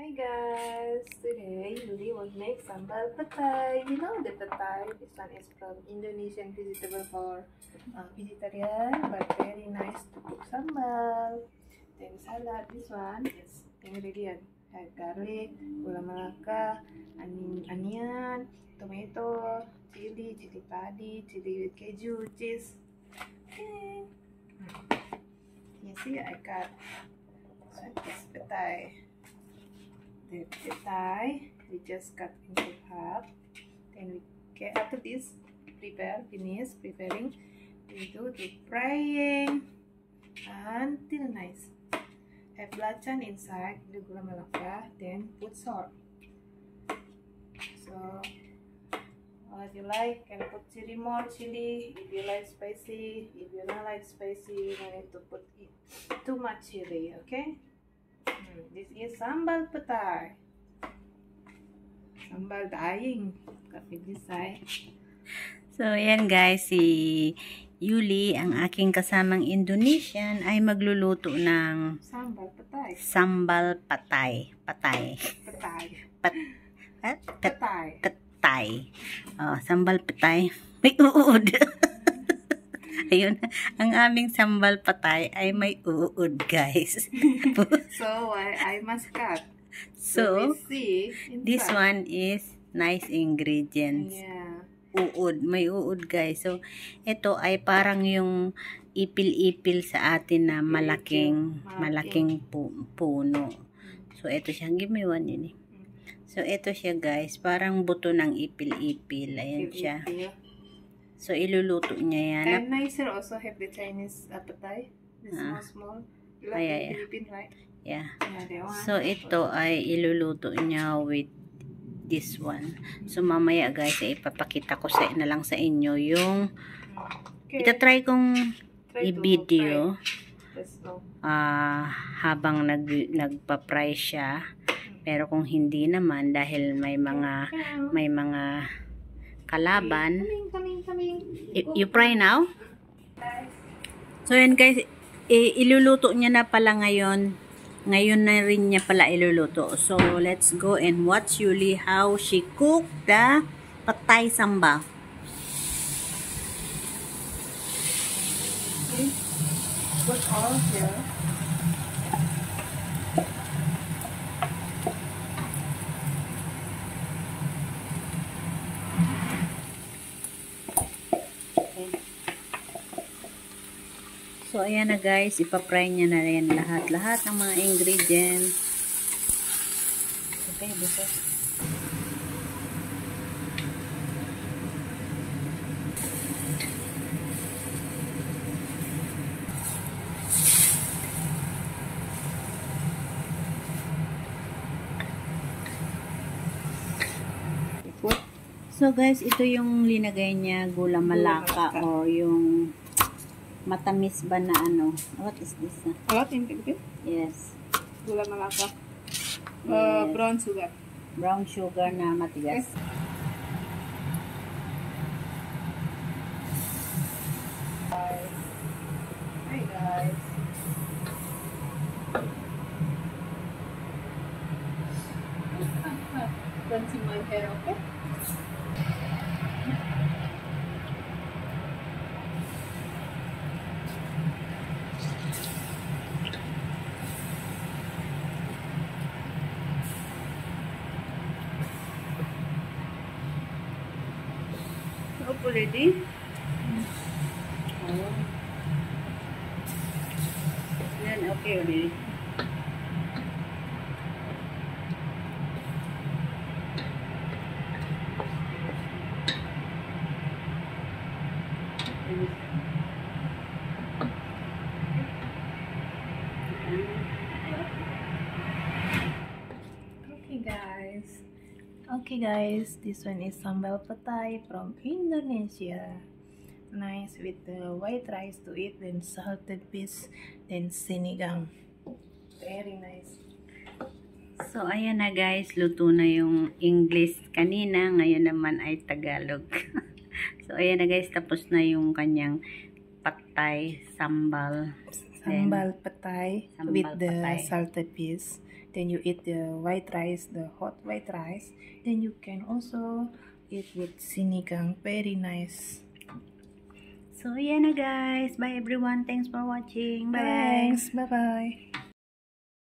Hi guys, today Yuli will make sambal petai. You know the petai, this one is from Indonesian vegetable for vegetarian, but very nice to cook sambal. Then salad, this one is ingredient. Have garlic, gula melaka, onion, tomato, chili padi, chili with keju, cheese. Okay. You see I got this petai. The petai we just cut into half. Then we get after this finish preparing, we do the frying until nice. Have belacan inside the gula melaka, then put salt. So as you like, can put more chili if you like spicy. If you don't like spicy, you don't need to put too much chili. Okay. This is sambal petai. Sambal daing. Kapit disay. So, ayan guys, si Yuli, ang aking kasamang Indonesian, ay magluluto ng Sambal petai. Sambal patay. Petai. Petai. Petay. Oh, sambal petay. May uod. Ayun, ang aming sambal patay ay may uod, guys. So, I must cut. So, we see this one is nice ingredients. Yeah. Uod, may uod, guys. So, ito ay parang yung ipil-ipil sa atin na malaking puno. So, ito siya. Give me one yun eh. So, ito siya, guys. Parang buto ng ipil-ipil. Ayan siya. So, iluluto niya yan. And nicer also have the Chinese petai. The small. You like the Philippine, right? Yeah. Yeah, so, ito ay iluluto niya with this one. So, mamaya guys, ipapakita ko na lang sa inyo yung itatry kong i-video habang nagpa-fry siya. Pero kung hindi naman, dahil may mga kalaban. You fry now? So, yan guys, iluluto niya na pala ngayon. Ngayon na rin niya pala iluluto. So, let's go and watch Yuli how she cook the patay sambal. Okay. Put all here. So, ayan na guys, ipapry niya na rin lahat ng mga ingredients. Okay, buto. So guys, ito yung linagay niya, gula malaka o yung matamis ba na ano? What is this? What in Philippines? Yes. Gula melaka. Yes. Brown sugar. Brown sugar na matigas. Yes. Hi guys. Don't see my hair, okay? Ready? Oh. Yan, okay ulit. Okay guys, this one is sambal petai from Indonesia. Nice with the white rice to eat, then salted fish, then sinigang. Very nice. So, ayan na guys, luto na yung English kanina, ngayon naman ay Tagalog. So, ayan na guys, tapos na yung kanyang patay, sambal. Sambal petai with the salted fish. then you eat the white rice, the hot white rice. Then you can also eat with sinigang, very nice. So, yan na guys. Bye everyone. Thanks for watching. Bye. Thanks, bye bye.